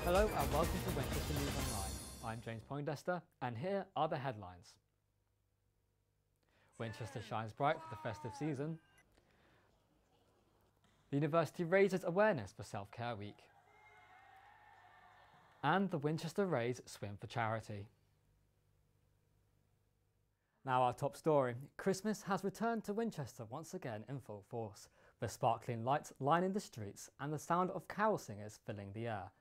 Hello and welcome to Winchester News Online. I'm James Poindexter and here are the headlines. Winchester shines bright for the festive season. The University raises awareness for Self-Care Week. And the Winchester Rays swim for charity. Now our top story. Christmas has returned to Winchester once again in full force, with sparkling lights lining the streets and the sound of carol singers filling the air.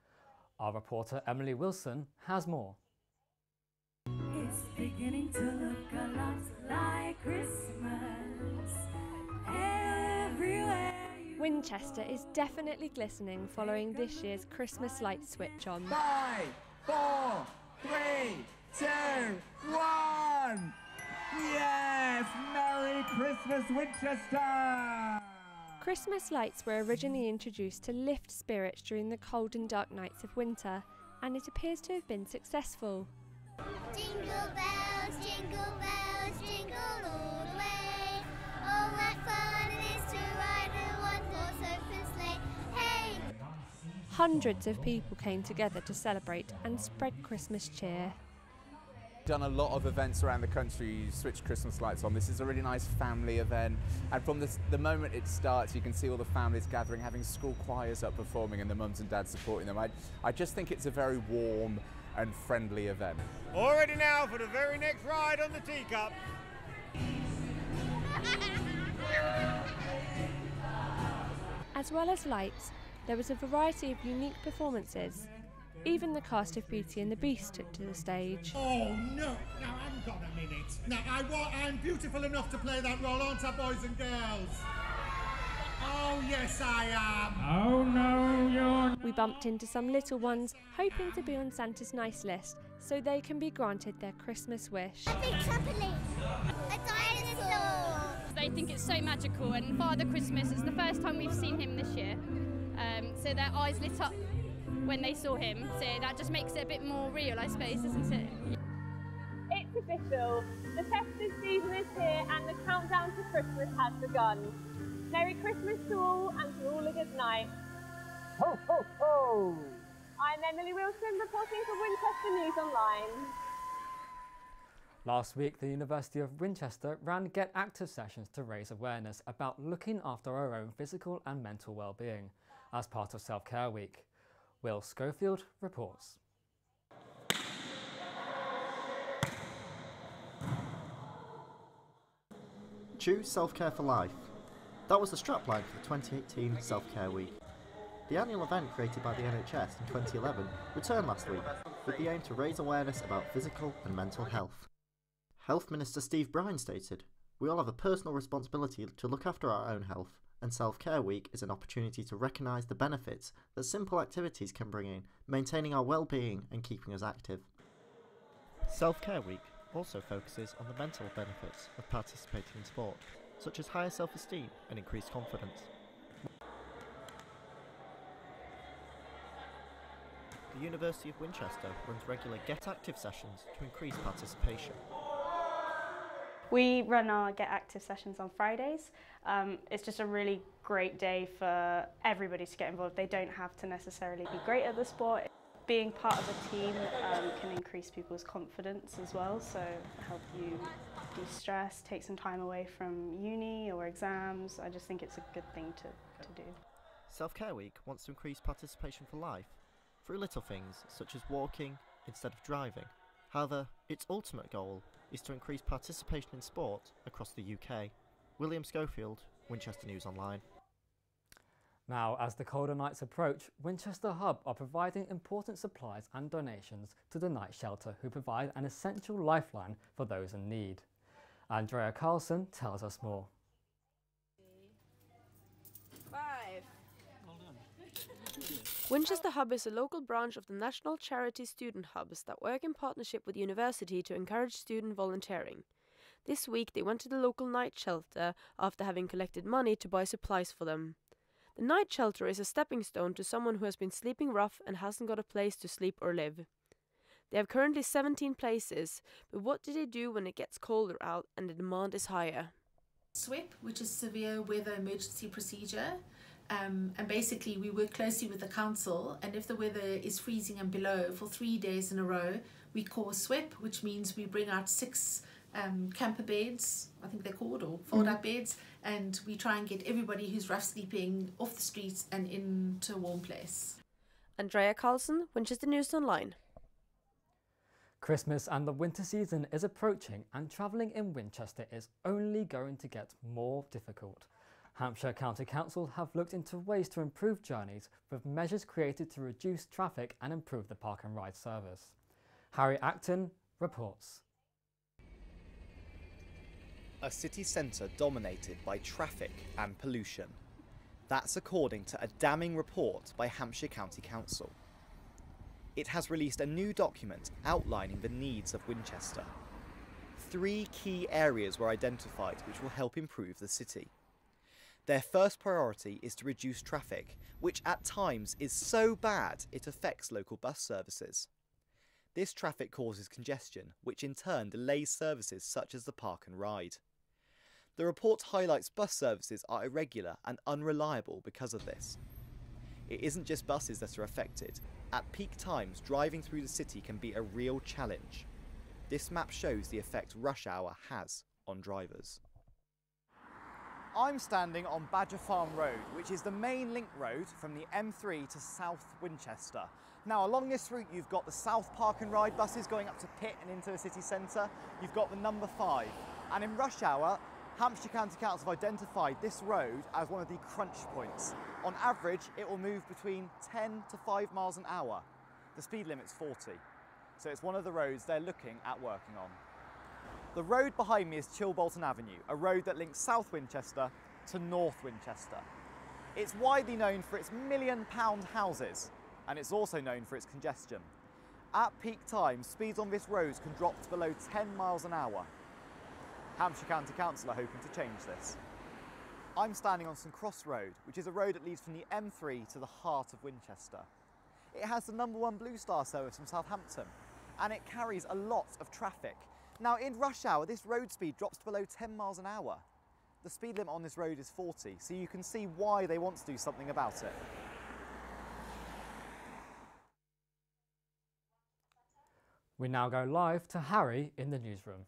Our reporter Emily Wilson has more. It's beginning to look a lot like Christmas everywhere. Winchester is definitely glistening following this year's Christmas light switch on. 5, 4, 3, 2, 1! Yes! Merry Christmas, Winchester! Christmas lights were originally introduced to lift spirits during the cold and dark nights of winter, and it appears to have been successful. Jingle bells, jingle all the way. Oh, what fun it is to ride a one-horse open sleigh. Hey! Hundreds of people came together to celebrate and spread Christmas cheer. Done a lot of events around the country, switch Christmas lights on. This is a really nice family event, and from the moment it starts you can see all the families gathering, having school choirs up performing and the mums and dads supporting them. I just think it's a very warm and friendly event. All ready now for the very next ride on the teacup. As well as lights, there was a variety of unique performances. Even the cast of Beauty and the Beast took to the stage. Oh no! Now hang on a minute. Now I'm beautiful enough to play that role, aren't I, boys and girls? Oh yes, I am. Oh no, you're. We bumped into some little ones hoping to be on Santa's nice list so they can be granted their Christmas wish. A big trampoline. A dinosaur. They think it's so magical, and Father Christmas is the first time we've seen him this year. So their eyes lit up when they saw him, so that just makes it a bit more real, I suppose, isn't it? It's official. The festive season is here and the countdown to Christmas has begun. Merry Christmas to all and to all a good night. Ho, ho, ho! I'm Emily Wilson reporting for Winchester News Online. Last week, the University of Winchester ran Get Active sessions to raise awareness about looking after our own physical and mental well-being as part of Self-Care Week. Will Schofield reports. Choose Self-Care for Life. That was the strapline for the 2018 Self-Care Week. The annual event created by the NHS in 2011 returned last week with the aim to raise awareness about physical and mental health. Health Minister Steve Bryan stated, "We all have a personal responsibility to look after our own health, and Self-Care Week is an opportunity to recognise the benefits that simple activities can bring in, maintaining our well-being and keeping us active." Self-Care Week also focuses on the mental benefits of participating in sport, such as higher self-esteem and increased confidence. The University of Winchester runs regular Get Active sessions to increase participation. We run our Get Active sessions on Fridays. It's just a really great day for everybody to get involved. They don't have to necessarily be great at the sport. Being part of a team can increase people's confidence as well, so help you de-stress, take some time away from uni or exams. I just think it's a good thing to do. Self-Care Week wants to increase participation for life through little things such as walking instead of driving. However, its ultimate goal is to increase participation in sport across the UK. William Schofield, Winchester News Online. Now, as the colder nights approach, Winchester Hub are providing important supplies and donations to the night shelter, who provide an essential lifeline for those in need. Andrea Carlson tells us more. 5. Winchester Hub is a local branch of the national charity student hubs that work in partnership with the university to encourage student volunteering. This week they went to the local night shelter after having collected money to buy supplies for them. The night shelter is a stepping stone to someone who has been sleeping rough and hasn't got a place to sleep or live. They have currently 17 places, but what do they do when it gets colder out and the demand is higher? SWIP, which is Severe Weather Emergency Procedure, And basically we work closely with the council, and if the weather is freezing and below for 3 days in a row, we call SWIP, which means we bring out 6 camper beds, I think they're called, or fold-up beds, and we try and get everybody who's rough sleeping off the streets and into a warm place. Andrea Carlson, Winchester News Online. Christmas and the winter season is approaching, and travelling in Winchester is only going to get more difficult. Hampshire County Council have looked into ways to improve journeys with measures created to reduce traffic and improve the park and ride service. Harry Acton reports. A city centre dominated by traffic and pollution. That's according to a damning report by Hampshire County Council. It has released a new document outlining the needs of Winchester. 3 key areas were identified which will help improve the city. Their first priority is to reduce traffic, which at times is so bad it affects local bus services. This traffic causes congestion, which in turn delays services such as the park and ride. The report highlights bus services are irregular and unreliable because of this. It isn't just buses that are affected. At peak times, driving through the city can be a real challenge. This map shows the effect rush hour has on drivers. I'm standing on Badger Farm Road, which is the main link road from the M3 to South Winchester. Now along this route you've got the South Park and Ride buses going up to Pitt and into the city centre. You've got the number 5. And in rush hour, Hampshire County Council have identified this road as one of the crunch points. On average, it will move between 10 to 5 miles an hour. The speed limit's 40. So it's one of the roads they're looking at working on. The road behind me is Chilbolton Avenue, a road that links South Winchester to North Winchester. It's widely known for its £1 million houses, and it's also known for its congestion. At peak times, speeds on this road can drop to below 10 miles an hour. Hampshire County Council are hoping to change this. I'm standing on St Cross Road, which is a road that leads from the M3 to the heart of Winchester. It has the number 1 Blue Star service from Southampton, and it carries a lot of traffic. Now in rush hour, this road speed drops to below 10 miles an hour. The speed limit on this road is 40, so you can see why they want to do something about it. We now go live to Harry in the newsroom.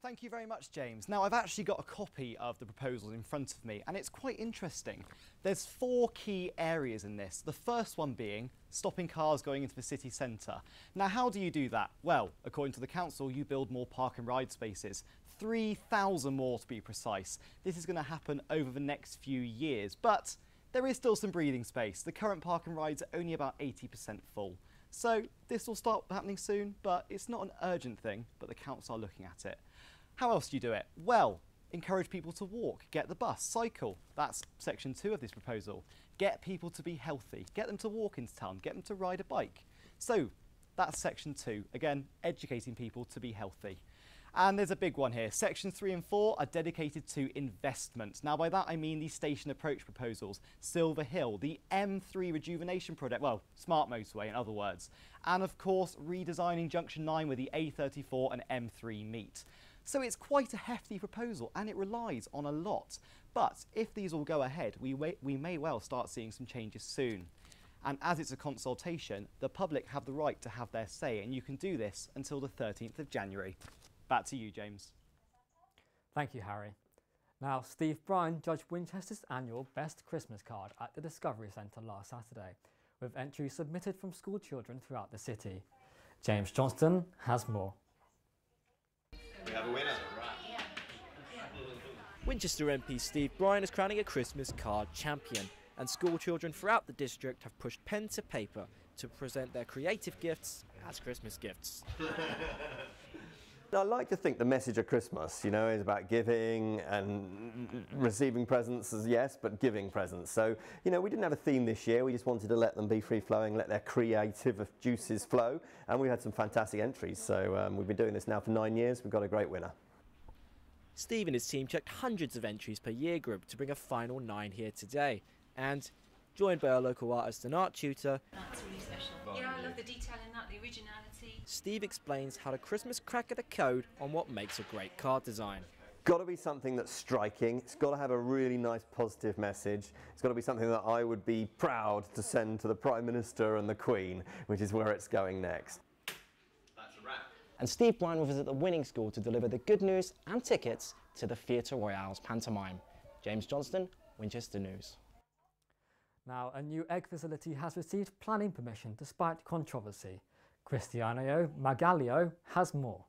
Thank you very much, James. Now, I've actually got a copy of the proposal in front of me, and it's quite interesting. There's 4 key areas in this. The first one being stopping cars going into the city centre. Now, how do you do that? Well, according to the council, you build more park and ride spaces. 3,000 more to be precise. This is going to happen over the next few years, but there is still some breathing space. The current park and rides are only about 80% full. So this will start happening soon, but it's not an urgent thing, but the council are looking at it. How else do you do it? Well, encourage people to walk, get the bus, cycle. That's section 2 of this proposal. Get people to be healthy, get them to walk into town, get them to ride a bike. So that's section 2. Again, educating people to be healthy. And there's a big one here. Sections 3 and 4 are dedicated to investment. Now by that I mean the station approach proposals, Silver Hill, the M3 rejuvenation project, well, smart motorway in other words. And of course, redesigning Junction 9 where the A34 and M3 meet. So it's quite a hefty proposal and it relies on a lot. But if these all go ahead, we may well start seeing some changes soon. And as it's a consultation, the public have the right to have their say, and you can do this until the 13th of January. Back to you, James. Thank you, Harry. Now, Steve Bryan judged Winchester's annual Best Christmas Card at the Discovery Centre last Saturday, with entries submitted from school children throughout the city. James Johnston has more. We have a winner. Winchester MP Steve Bryan is crowning a Christmas card champion, and school children throughout the district have pushed pen to paper to present their creative gifts as Christmas gifts. I like to think the message of Christmas, you know, is about giving and receiving presents, as yes, but giving presents. So, you know, we didn't have a theme this year. We just wanted to let them be free-flowing, let their creative juices flow. And we had some fantastic entries. So we've been doing this now for 9 years. We've got a great winner. Steve and his team checked hundreds of entries per year group to bring a final 9 here today. And joined by our local artist and art tutor, that's really special. Yeah, I love the detail in that, the originality. Steve explains how to Christmas crack at the code on what makes a great card design. got to be something that's striking. It's got to have a really nice positive message. It's got to be something that I would be proud to send to the Prime Minister and the Queen, which is where it's going next. That's a wrap. And Steve Bryan will visit the winning school to deliver the good news and tickets to the Theatre Royale's pantomime. James Johnston, Winchester News. Now, a new egg facility has received planning permission despite controversy. Cristiano Magalio has more.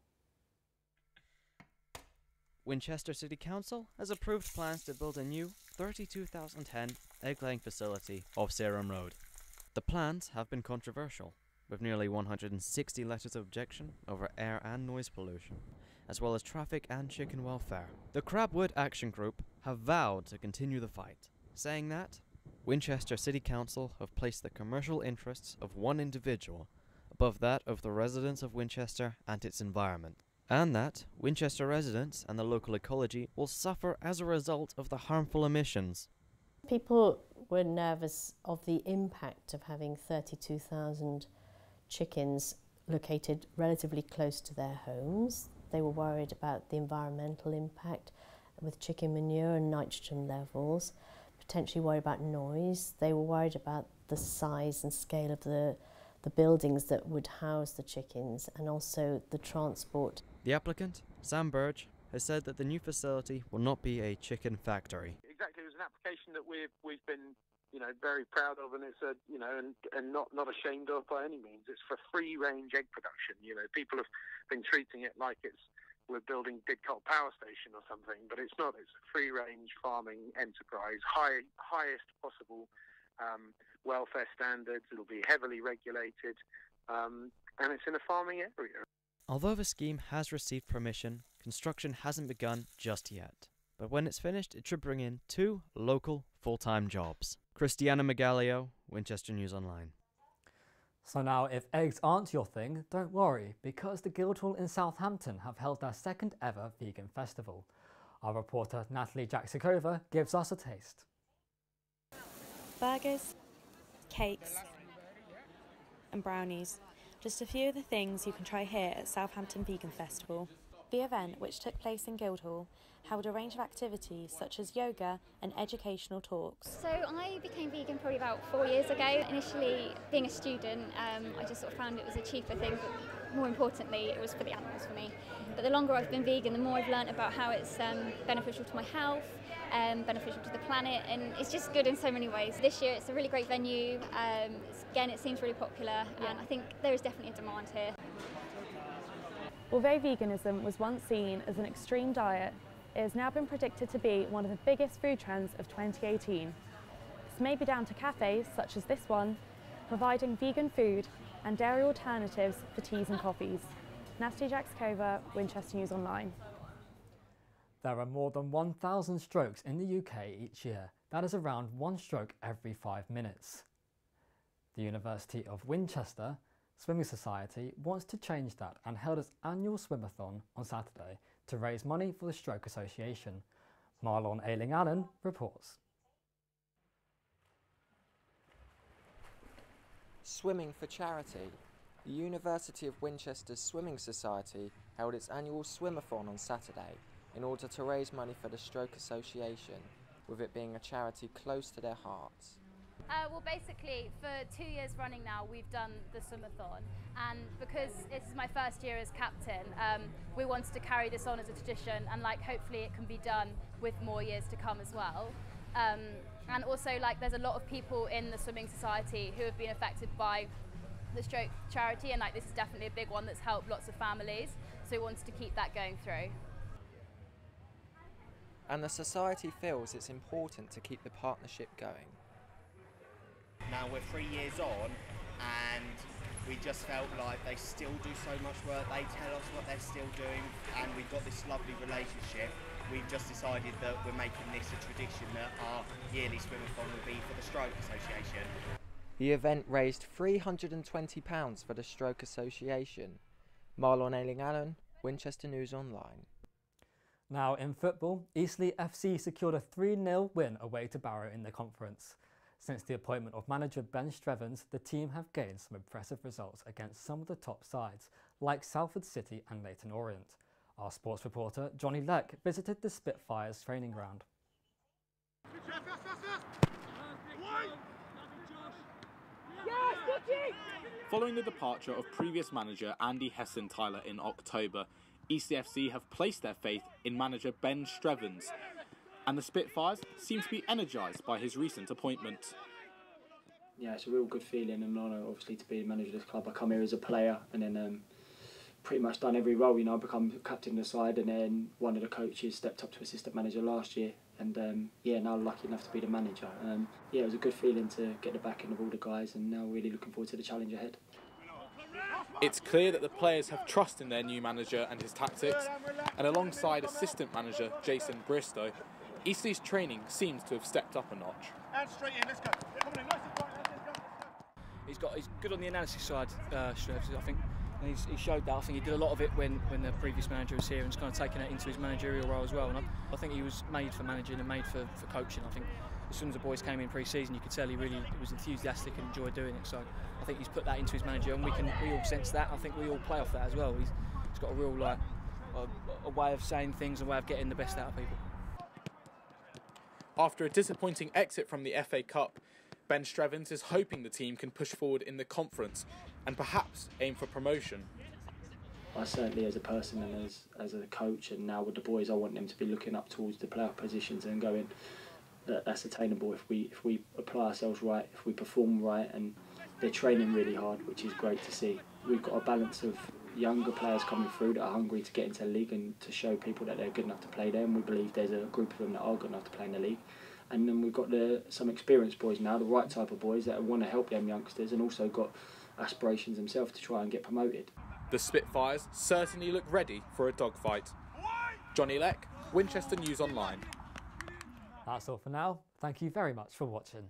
Winchester City Council has approved plans to build a new 32,010 egg-laying facility off Sarum Road. The plans have been controversial, with nearly 160 letters of objection over air and noise pollution, as well as traffic and chicken welfare. The Crabwood Action Group have vowed to continue the fight, saying that Winchester City Council have placed the commercial interests of one individual above that of the residents of Winchester and its environment, and that Winchester residents and the local ecology will suffer as a result of the harmful emissions. People were nervous of the impact of having 32,000 chickens located relatively close to their homes. They were worried about the environmental impact with chicken manure and nitrogen levels, potentially worried about noise. They were worried about the size and scale of the buildings that would house the chickens and also the transport. The applicant, Sam Burge, has said that the new facility will not be a chicken factory. Exactly, it was an application that we've been, very proud of, and it's and not ashamed of by any means. It's for free-range egg production. People have been treating it like we're building Didcot Power Station or something, but it's not. It's a free-range farming enterprise, highest possible welfare standards. It'll be heavily regulated, and it's in a farming area. Although the scheme has received permission, construction hasn't begun just yet. But when it's finished, it should bring in 2 local full-time jobs. Cristiano Magalio, Winchester News Online. So now, if eggs aren't your thing, don't worry, because the Guildhall in Southampton have held their second ever vegan festival. Our reporter Natalie Jaksakova gives us a taste. Burgers, cakes and brownies. Just a few of the things you can try here at Southampton Vegan Festival. The event, which took place in Guildhall, held a range of activities such as yoga and educational talks. So I became vegan probably about 4 years ago. Initially, being a student, I just sort of found it was a cheaper thing, but more importantly, it was for the animals for me. But the longer I've been vegan, the more I've learnt about how it's beneficial to my health, beneficial to the planet, and it's just good in so many ways. This year it's a really great venue. Again, it seems really popular, and I think there is definitely a demand here. Although veganism was once seen as an extreme diet, it has now been predicted to be one of the biggest food trends of 2018. This may be down to cafes such as this one, providing vegan food and dairy alternatives for teas and coffees. Natalie Jaksakova, Winchester News Online. There are more than 1,000 strokes in the UK each year. That is around 1 stroke every 5 minutes. The University of Winchester Swimming Society wants to change that and held its annual Swimathon on Saturday to raise money for the Stroke Association. Marlon Ayling-Allen reports. Swimming for charity. The University of Winchester's Swimming Society held its annual Swimathon on Saturday in order to raise money for the Stroke Association, with it being a charity close to their hearts. Well, basically, for 2 years running now, we've done the Swimathon, and because this is my first year as captain, we wanted to carry this on as a tradition, and hopefully it can be done with more years to come as well. And also, there's a lot of people in the Swimming Society who have been affected by the stroke charity, and this is definitely a big one that's helped lots of families, so we wanted to keep that going through. And the society feels it's important to keep the partnership going. Now we're 3 years on, and we just felt like they still do so much work. They tell us what they're still doing, and we've got this lovely relationship. We've just decided that we're making this a tradition, that our yearly Swimathon will be for the Stroke Association. The event raised £320 for the Stroke Association. Marlon Ayling-Allen, Winchester News Online. Now in football, Eastleigh FC secured a 3-0 win away to Barrow in the conference. Since the appointment of manager Ben Strevens, the team have gained some impressive results against some of the top sides, like Salford City and Leyton Orient. Our sports reporter, Johnny Leck, visited the Spitfires training ground. Following the departure of previous manager Andy Hessen-Tyler in October, ECFC have placed their faith in manager Ben Strevens, and the Spitfires seem to be energised by his recent appointment. Yeah, it's a real good feeling and honour, obviously, to be the manager of this club. I come here as a player and then pretty much done every role. You know, I become captain of the side, and then one of the coaches stepped up to assistant manager last year, and yeah, now lucky enough to be the manager. Yeah, it was a good feeling to get the backing of all the guys, and now really looking forward to the challenge ahead. It's clear that the players have trust in their new manager and his tactics, and alongside assistant manager Jason Bristow, Eastleigh's training seems to have stepped up a notch. And straight in, let's go. He's good on the analysis side, Strevs, I think. And he showed that. I think he did a lot of it when the previous manager was here, and he's kind of taken it into his managerial role as well. And I think he was made for managing and made for coaching. I think as soon as the boys came in pre-season, you could tell he really was enthusiastic and enjoyed doing it. So I think he's put that into his manager, and we all sense that. I think we all play off that as well. He's got a real a way of saying things, a way of getting the best out of people. After a disappointing exit from the FA Cup, Ben Strevens is hoping the team can push forward in the conference and perhaps aim for promotion. I certainly, as a person and as a coach, and now with the boys, I want them to be looking up towards the playoff positions and going, that's attainable if we apply ourselves right, if we perform right, and they're training really hard, which is great to see. We've got a balance of younger players coming through that are hungry to get into the league and to show people that they're good enough to play there, and we believe there's a group of them that are good enough to play in the league. And then we've got some experienced boys now, the right type of boys that want to help them youngsters and also got aspirations themselves to try and get promoted. The Spitfires certainly look ready for a dogfight. Johnny Leck, Winchester News Online. That's all for now. Thank you very much for watching.